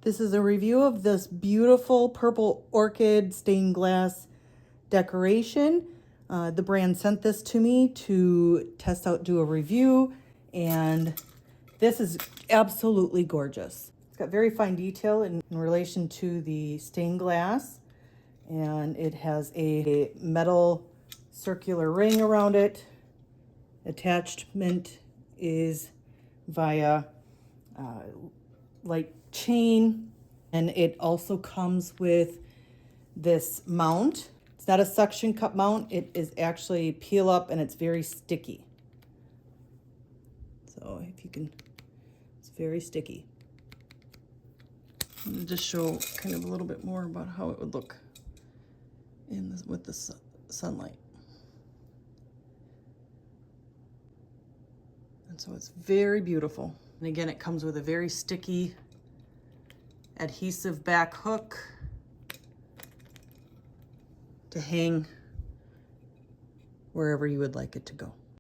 This is a review of this beautiful purple orchid stained glass decoration. The brand sent this to me to test out, do a review, and this is absolutely gorgeous. It's got very fine detail in relation to the stained glass, and it has a metal circular ring around it. Attachment is via light chain, and it also comes with this mount. It's not a suction cup mount, it is actually peel up and it's very sticky. So if you can, it's very sticky. I'm gonna just show kind of a little bit more about how it would look in this, with the sunlight. And so it's very beautiful. And again, it comes with a very sticky adhesive back hook to hang wherever you would like it to go.